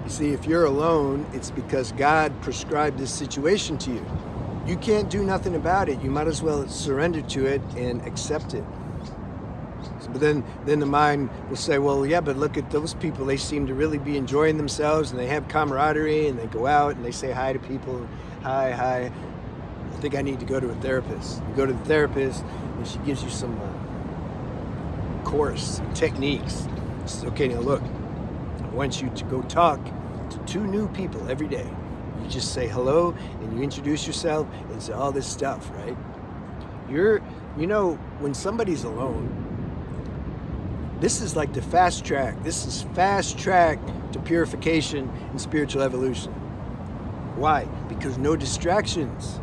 You see, if you're alone, it's because God prescribed this situation to you. You can't do nothing about it. You might as well surrender to it and accept it. But then the mind will say, well, yeah, but look at those people. They seem to really be enjoying themselves, and they have camaraderie, and they go out and they say hi to people. Hi. I think I need to go to a therapist. You go to the therapist, and she gives you some course, techniques. She says, okay, now look, I want you to go talk to 2 new people every day. You just say hello, and you introduce yourself, and say all this stuff, right? When somebody's alone, this is like the fast track. This is fast track to purification and spiritual evolution. Why? Because no distractions.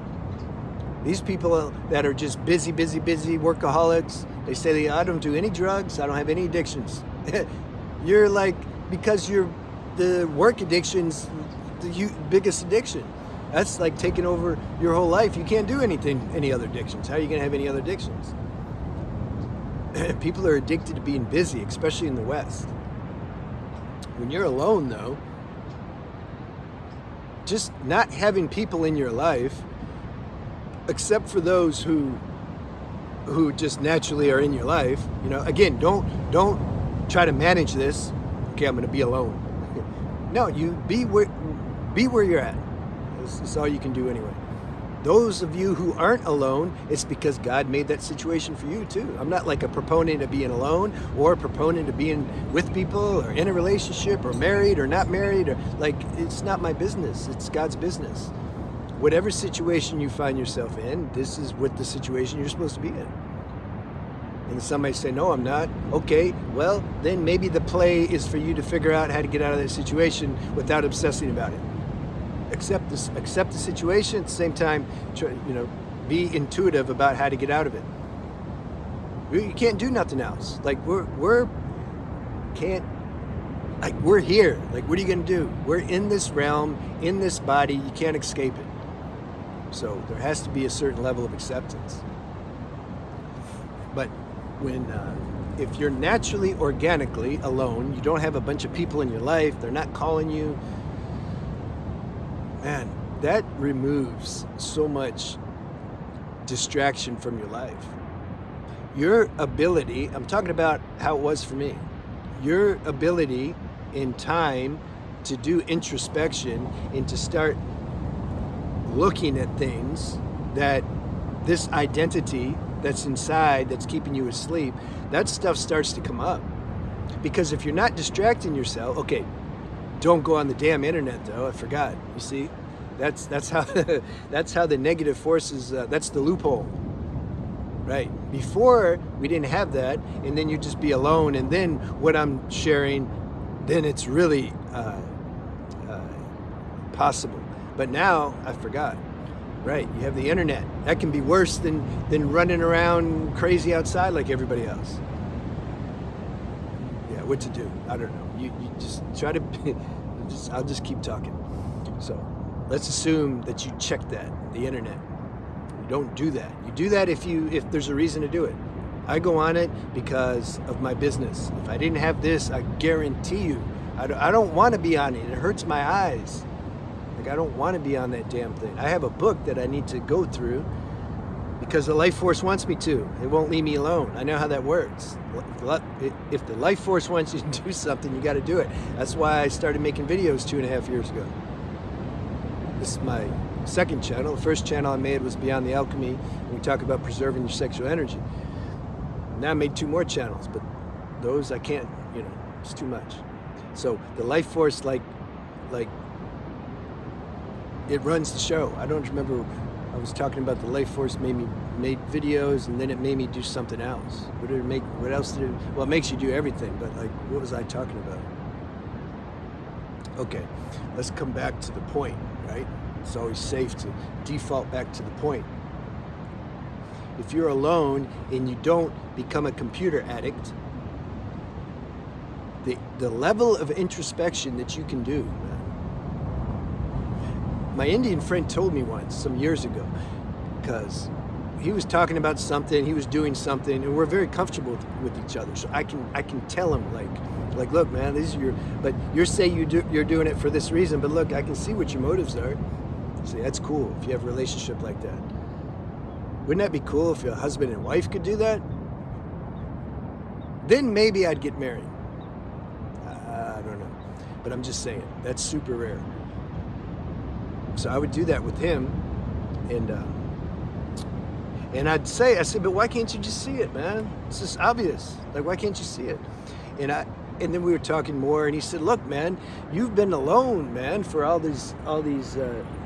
These people that are just busy workaholics, they say, I don't do any drugs, I don't have any addictions. You're like, because the work addiction's the biggest addiction. That's like taking over your whole life. You can't do any other addictions. How are you going to have any other addictions? People are addicted to being busy, especially in the West. When you're alone, though, just not having people in your life, except for those who just naturally are in your life, again, don't try to manage this. Okay, I'm going to be alone. No, you be where you're at. That's all you can do anyway. Those of you who aren't alone, it's because God made that situation for you too. I'm not like a proponent of being alone or a proponent of being with people or in a relationship or married or not married, or it's not my business. It's God's business. Whatever situation you find yourself in, this is what the situation you're supposed to be in. And somebody say, no, I'm not. Okay, well, then maybe the play is for you to figure out how to get out of that situation without obsessing about it. Accept the situation, at the same time, be intuitive about how to get out of it. You can't do nothing else. We're here. What are you going to do? We're in this realm, in this body. You can't escape it. So there has to be a certain level of acceptance. But if you're naturally, organically alone, you don't have a bunch of people in your life, they're not calling you, man, that removes so much distraction from your life. Your ability, I'm talking about how it was for me, your ability in time to do introspection and to start looking at things that this identity that's inside, that's keeping you asleep, that stuff starts to come up. Because if you're not distracting yourself, okay, don't go on the damn internet though, I forgot. You see, that's how that's how the negative forces, that's the loophole. Right? Before, we didn't have that, and then you'd just be alone, and then what I'm sharing, then it's really possible. But now, I forgot. Right, you have the internet. That can be worse than running around crazy outside like everybody else. Yeah, what to do? I don't know. You just try to, I'll just keep talking. So, let's assume that you check that, the internet. You don't do that. You do that if there's a reason to do it. I go on it because of my business. If I didn't have this, I guarantee you, I don't want to be on it. It hurts my eyes. I don't want to be on that damn thing. I have a book that I need to go through because the life force wants me to. It won't leave me alone. I know how that works. If the life force wants you to do something, you got to do it. That's why I started making videos 2.5 years ago. This is my second channel. The first channel I made was Beyond the Alchemy, and we talk about preserving your sexual energy. Now I made 2 more channels, but those I can't, it's too much. So the life force, like it runs the show. I don't remember, I was talking about the life force made videos, and then it made me do something else. What else did it, well, it makes you do everything, but what was I talking about? Okay, let's come back to the point, right? It's always safe to default back to the point. If you're alone and you don't become a computer addict, the level of introspection that you can do, my Indian friend told me once, some years ago, because he was talking about something, he was doing something, and we're very comfortable with each other. So I can tell him, Like, look, man, these are your, but you're saying you're doing it for this reason, but look, I can see what your motives are. See, that's cool if you have a relationship like that. Wouldn't that be cool if your husband and wife could do that? Then maybe I'd get married. I don't know. But I'm just saying, that's super rare. So I would do that with him. And I said, but why can't you just see it, man? It's just obvious. Like, why can't you see it? And then we were talking more, and he said, look, man, you've been alone, man, for all these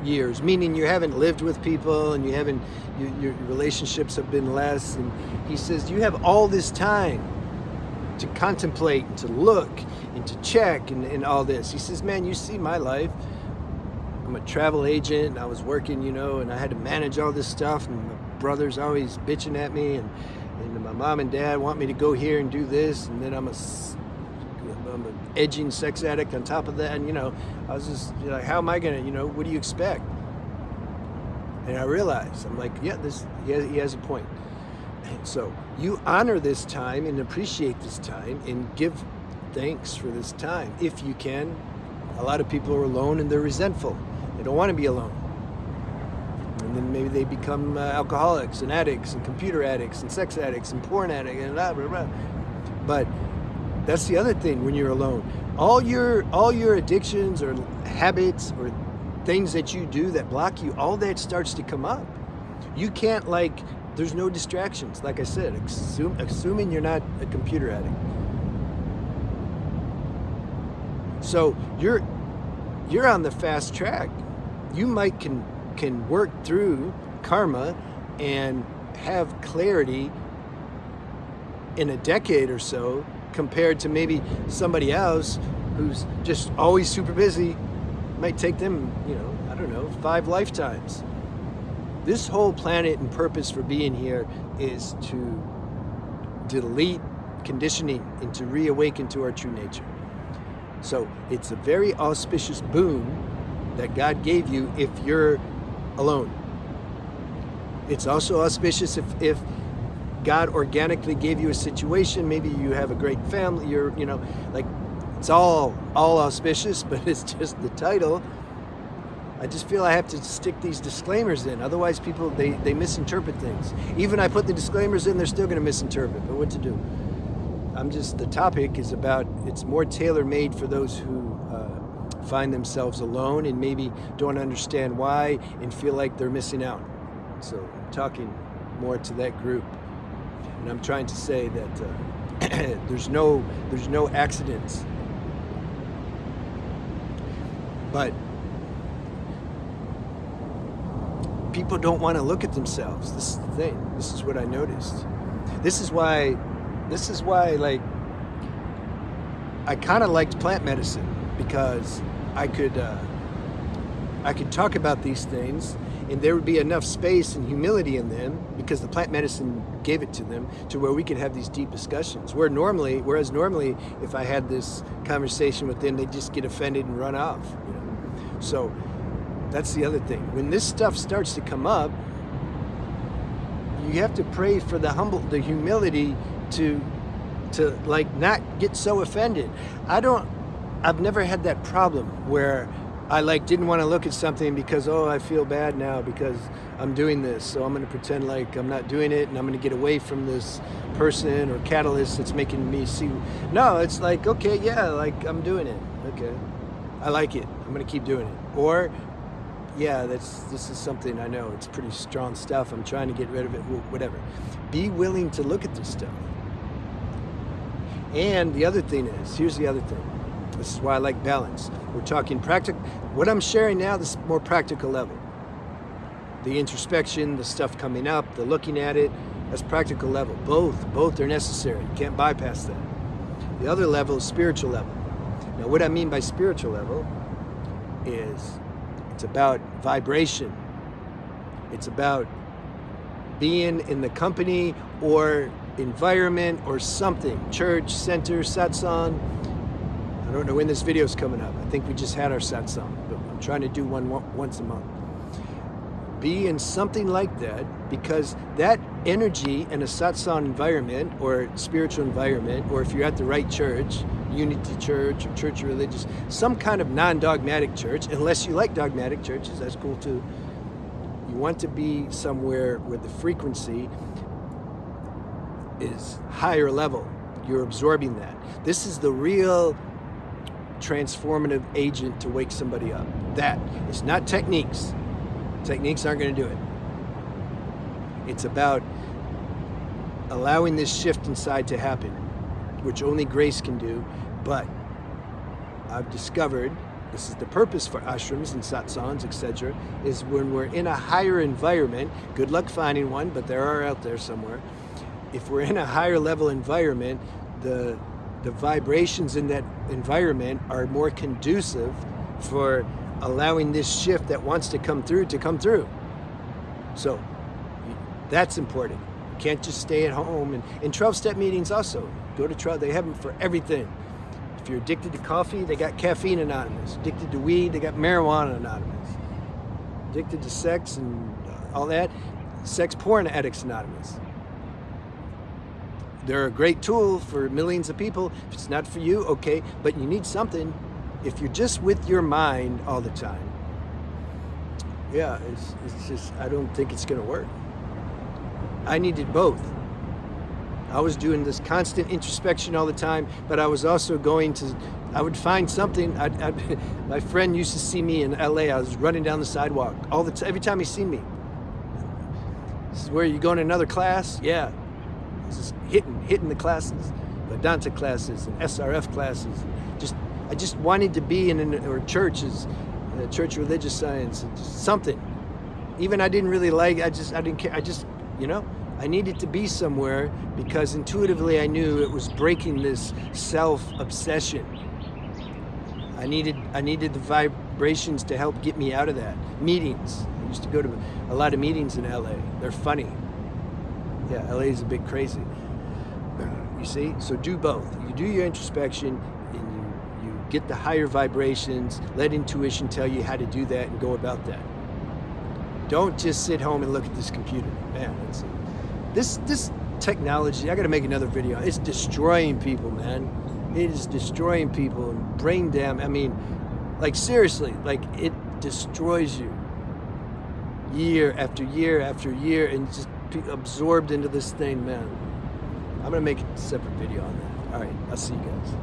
years, meaning you haven't lived with people, and your relationships have been less. And he says, you have all this time to contemplate and to look and to check and all this. He says, man, you see my life. I'm a travel agent, and I was working, and I had to manage all this stuff, and my brother's always bitching at me, and my mom and dad want me to go here and do this, and then I'm an edging sex addict on top of that, and I was just like, how am I gonna, what do you expect? And I realized, I'm like, yeah, he has a point. And so you honor this time and appreciate this time and give thanks for this time if you can. A lot of people are alone and they're resentful. They don't want to be alone. And then maybe they become alcoholics and addicts and computer addicts and sex addicts and porn addicts and blah, blah, blah. But that's the other thing when you're alone. All your addictions or habits or things that you do that block you, all that starts to come up. You can't, there's no distractions. Like I said, assuming you're not a computer addict. So you're on the fast track. You might can work through karma and have clarity in a decade or so, compared to maybe somebody else who's just always super busy. Might take them, 5 lifetimes. This whole planet and purpose for being here is to delete conditioning and to reawaken to our true nature. So it's a very auspicious boon that God gave you if you're alone. It's also auspicious if God organically gave you a situation. Maybe you have a great family. It's all auspicious, but it's just the title. I just feel I have to stick these disclaimers in. Otherwise, people, they misinterpret things. Even I put the disclaimers in, they're still going to misinterpret. But what to do? The topic is about, it's more tailor-made for those who find themselves alone and maybe don't understand why and feel like they're missing out. So I'm talking more to that group. And I'm trying to say that there's no accidents. But people don't want to look at themselves. This is the thing. This is what I noticed. This is why I kind of liked plant medicine, because I could talk about these things and there would be enough space and humility in them, because the plant medicine gave it to them, to where we could have these deep discussions. Whereas normally, if I had this conversation with them, they'd just get offended and run off. So that's the other thing. When this stuff starts to come up, you have to pray for the humility to not get so offended. I've never had that problem where I didn't want to look at something because, I feel bad now because I'm doing this, so I'm going to pretend like I'm not doing it, and I'm going to get away from this person or catalyst that's making me see. No, it's okay, yeah, I'm doing it. Okay, I like it. I'm going to keep doing it. Or, yeah, this is something I know. It's pretty strong stuff. I'm trying to get rid of it. Whatever. Be willing to look at this stuff. And the other thing is, here's the other thing. This is why I like balance. We're talking practical. What I'm sharing now, this is more practical level. The introspection, the stuff coming up, the looking at it, that's practical level. Both are necessary. You can't bypass that. The other level is spiritual level. Now, what I mean by spiritual level is it's about vibration. It's about being in the company or environment or something. Church, center, satsang. I don't know when this video is coming up. I think we just had our satsang, but I'm trying to do one once a month. Be in something like that, because that energy in a satsang environment or spiritual environment, or if you're at the right church, Unity Church or Church of Religious, some kind of non-dogmatic church, unless you like dogmatic churches, that's cool too. You want to be somewhere where the frequency is higher level. You're absorbing that. This is the real transformative agent to wake somebody up. That. It's not techniques. Techniques aren't going to do it. It's about allowing this shift inside to happen, which only grace can do. But I've discovered, this is the purpose for ashrams and satsangs, etc., is when we're in a higher environment, good luck finding one, but there are out there somewhere. If we're in a higher level environment, the vibrations in that environment are more conducive for allowing this shift that wants to come through to come through. So that's important. You can't just stay at home. And in 12-step meetings also, go to 12, they have them for everything. If you're addicted to coffee, they got Caffeine Anonymous. Addicted to weed, they got Marijuana Anonymous. Addicted to sex and all that, Sex Porn Addicts Anonymous. They're a great tool for millions of people. If it's not for you, okay, but you need something. If you're just with your mind all the time, yeah, it's just, I don't think it's gonna work. I needed both. I was doing this constant introspection all the time, but I was also I would find something. My friend used to see me in LA. I was running down the sidewalk all the time, every time he seen me. This is where you going to another class? Yeah. This is hitting the classes, Vedanta classes and SRF classes. I just wanted to be or churches, Church of Religious Science, and just something. Even I didn't really like. I didn't care. I needed to be somewhere because intuitively I knew it was breaking this self-obsession. I needed the vibrations to help get me out of that. Meetings. I used to go to a lot of meetings in LA. They're funny. Yeah, LA is a bit crazy. You see? So do both. You do your introspection and you get the higher vibrations, let intuition tell you how to do that and go about that. Don't just sit home and look at this computer. Man, this technology, I gotta make another video. It's destroying people, man. It is destroying people and brain damage. I mean, like seriously, like it destroys you year after year after year and just absorbed into this thing, man. I'm gonna make a separate video on that. All right, I'll see you guys.